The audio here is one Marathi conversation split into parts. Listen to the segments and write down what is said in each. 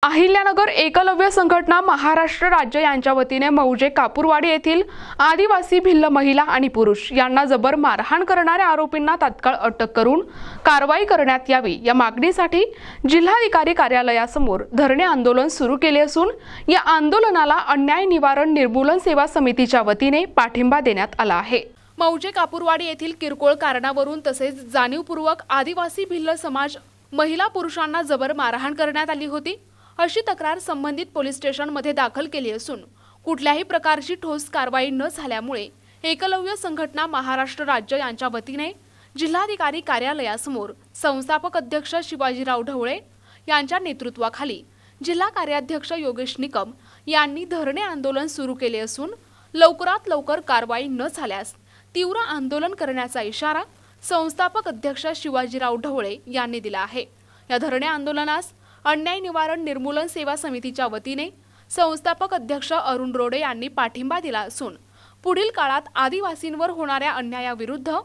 अहिल्यानगर एकलव्य संघटना महाराष्ट्र राज्य यांच्या वतीने मौजे कापूरवाडी येथील आदिवासी भिल्ल महिला आणि पुरुष यांना जबर मारहाण करणाऱ्या आरोपींना तात्काळ अटक करून कारवाई करण्यात यावी या मागणीसाठी जिल्हाधिकारी कार्यालयासमोर धरणे आंदोलन सुरू केले असून या आंदोलनाला अन्याय निवारण निर्मूलन सेवा समितीच्या वतीने पाठिंबा देण्यात आला आहे। मौजे कापूरवाडी येथील किरकोळ कारणावरून तसेच जाणीवपूर्वक आदिवासी भिल्ल समाज महिला पुरुषांना जबर मारहाण करण्यात आली होती अशी तक्रार संबंधित पोलीस स्टेशनमध्ये दाखल केली असून कुठल्याही प्रकारची ठोस कारवाई न झाल्यामुळे एकलव्य संघटना महाराष्ट्र राज्य यांच्या वतीने जिल्हाधिकारी कार्यालयासमोर संस्थापक अध्यक्ष शिवाजीराव ढवळे यांच्या नेतृत्वाखाली जिल्हा कार्याध्यक्ष योगेश निकम यांनी धरणे आंदोलन सुरू केले असून लवकरात लवकर कारवाई न झाल्यास तीव्र आंदोलन करण्याचा इशारा संस्थापक अध्यक्ष शिवाजीराव ढवळे यांनी दिला आहे। या धरणे आंदोलनास अन्याय निवारण निर्मूलन सेवा समितीच्या वतीने संस्थापक अध्यक्ष अरुण रोडे यांनी पाठिंबा दिला असून पुढील काळात आदिवासींवर होणाऱ्या अन्यायाविरुद्ध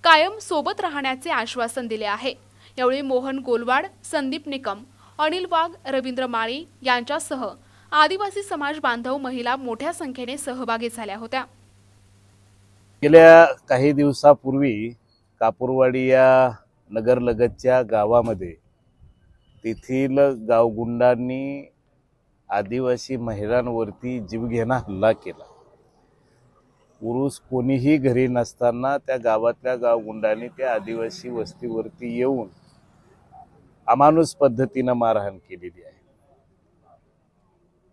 कायम सोबत राहण्याचे आश्वासन दिले आहे। यावेळी मोहन गोलवाड, संदीप निकम, अनिल वाघ, रवींद्र माळी यांच्यासह आदिवासी समाज बांधव महिला मोठ्या संख्येने सहभागी झाल्या होत्या। गेल्या काही दिवसापूर्वी कापूरवाडी या नगरलगतच्या गावामध्ये तेथील गावगुंडांनी आदिवासी महिलांवरती जीवघेणा हल्ला केला। पुरुष कोणीही घरी नसताना त्या गावातल्या गावगुंडांनी त्या आदिवासी वस्तीवरती येऊन अमानुष पद्धतीने मारहाण केलेली आहे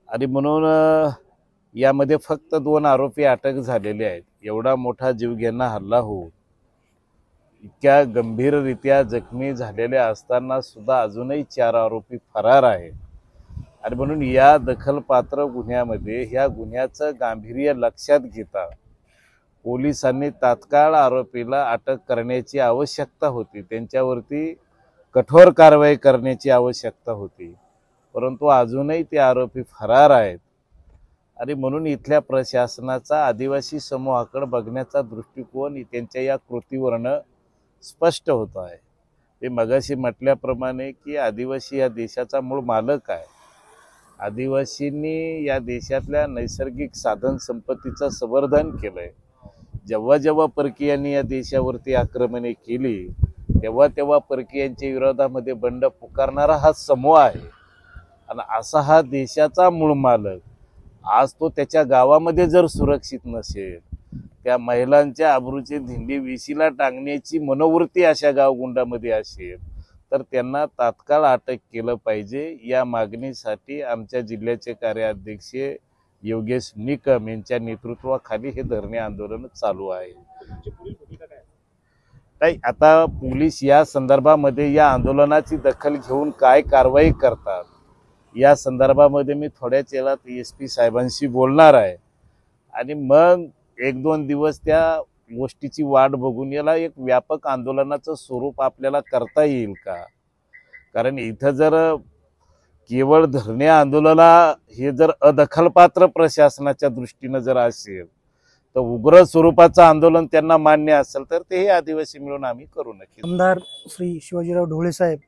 आणि म्हणून यामध्ये फक्त 2 आरोपी अटक झालेले आहेत। एवढा मोठा जीवघेणा हल्ला होऊन इतक्या गंभीररित्या जखमी झालेले असताना सुद्धा अजूनही 4 आरोपी फरार आहेत आणि म्हणून या दखलपात्र गुन्ह्यामध्ये ह्या गुन्ह्याचं गांभीर्य लक्षात घेता पोलिसांनी तात्काळ आरोपीला अटक करण्याची आवश्यकता होती, त्यांच्यावरती कठोर कारवाई करण्याची आवश्यकता होती, परंतु अजूनही ते आरोपी फरार आहेत आणि म्हणून इथल्या प्रशासनाचा आदिवासी समूहाकडे बघण्याचा दृष्टिकोन त्यांच्या या कृतीवरनं स्पष्ट होत आहे। ते मगाशी म्हटल्याप्रमाणे की आदिवासी या देशाचा मूळ मालक आहे। आदिवासींनी या देशातल्या नैसर्गिक साधन संपत्तीचं संवर्धन केलंय। जेव्हा जेव्हा परकीयांनी या देशावरती आक्रमणे केली तेव्हा तेव्हा परकीयांच्या विरोधामध्ये बंड पुकारणारा हा समूह आहे आणि असा हा देशाचा मूळ मालक आज तो त्याच्या गावामध्ये जर सुरक्षित नसेल, त्या महिलांच्या अब्रूची धिंडी विशीला टांगण्याची मनोवृत्ती अशा गावगुंडामध्ये असेल तर त्यांना तात्काळ अटक केलं पाहिजे। या मागणीसाठी आमच्या जिल्ह्याचे कार्याध्यक्ष योगेश निकम यांच्या नेतृत्वाखाली हे धरणे आंदोलन चालू आहे। नाही, आता पोलीस या संदर्भामध्ये या आंदोलनाची दखल घेऊन काय कारवाई करतात या संदर्भामध्ये मी थोड्याच वेळात SP साहेबांशी बोलणार आहे आणि मग 1-2 दिवस त्या गोष्टीची वाट बघून याला एक व्यापक आंदोलनाचं स्वरूप आपल्याला करता येईल का? कारण इथं जर केवळ धरणे आंदोलना हे जर अदखलपात्र प्रशासनाच्या दृष्टीनं जर असेल तर उग्र स्वरूपाचं आंदोलन त्यांना मान्य असेल तर ते हे आदिवासी मिळून आम्ही करू नक्की। आमदार श्री शिवाजीराव ढवळे साहेब,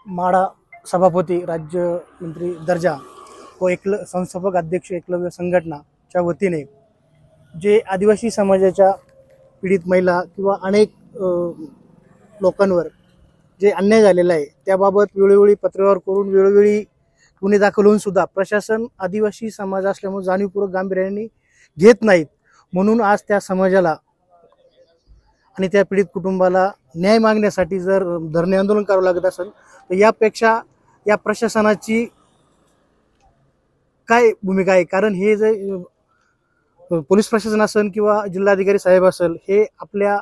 माडा सभापती, राज्यमंत्री दर्जा व संस्थापक अध्यक्ष एकलव्य संघटनाच्या वतीने जे आदिवासी समाजाच्या पीडित महिला किंवा अनेक लोकांवर जे अन्याय झालेला आहे त्याबाबत वेळोवेळी पत्रव्यवहार करून वेळोवेळी गुन्हे दाखल होऊन सुद्धा प्रशासन आदिवासी समाज असल्यामुळे जाणीवपूर्वक गांभीर्याने घेत नाहीत। म्हणून आज त्या समाजाला आणि त्या पीडित कुटुंबाला न्याय मागण्यासाठी जर धरणे आंदोलन करावं लागत असेल तर यापेक्षा या प्रशासनाची काय भूमिका आहे? कारण हे जे पोलीस प्रशासन असेल किंवा जिल्हाधिकारी साहेब असेल हे आपल्या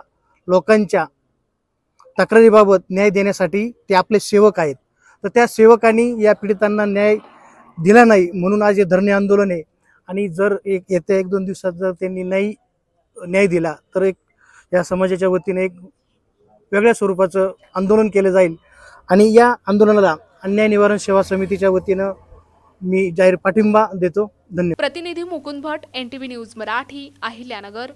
लोकांच्या तक्रारीबाबत न्याय देण्यासाठी ते आपले सेवक आहेत, तर त्या सेवकांनी या पीडितांना न्याय दिला नाही म्हणून आज हे धरणे आंदोलन आहे। आणि जर येत्या 1-2 दिवसात जर त्यांनी न्याय दिला तर या समाजाच्या वतीने एक वेगळ्या स्वरूपाचं आंदोलन केलं जाईल आणि या आंदोलनाला अन्याय निवारण सेवा समितीच्या वतीनं मी जाहीर पाठिंबा देतो। धन्यवाद। प्रतिनिधी मुकुंद भट, NTV न्यूज मराठी, अहिल्यानगर।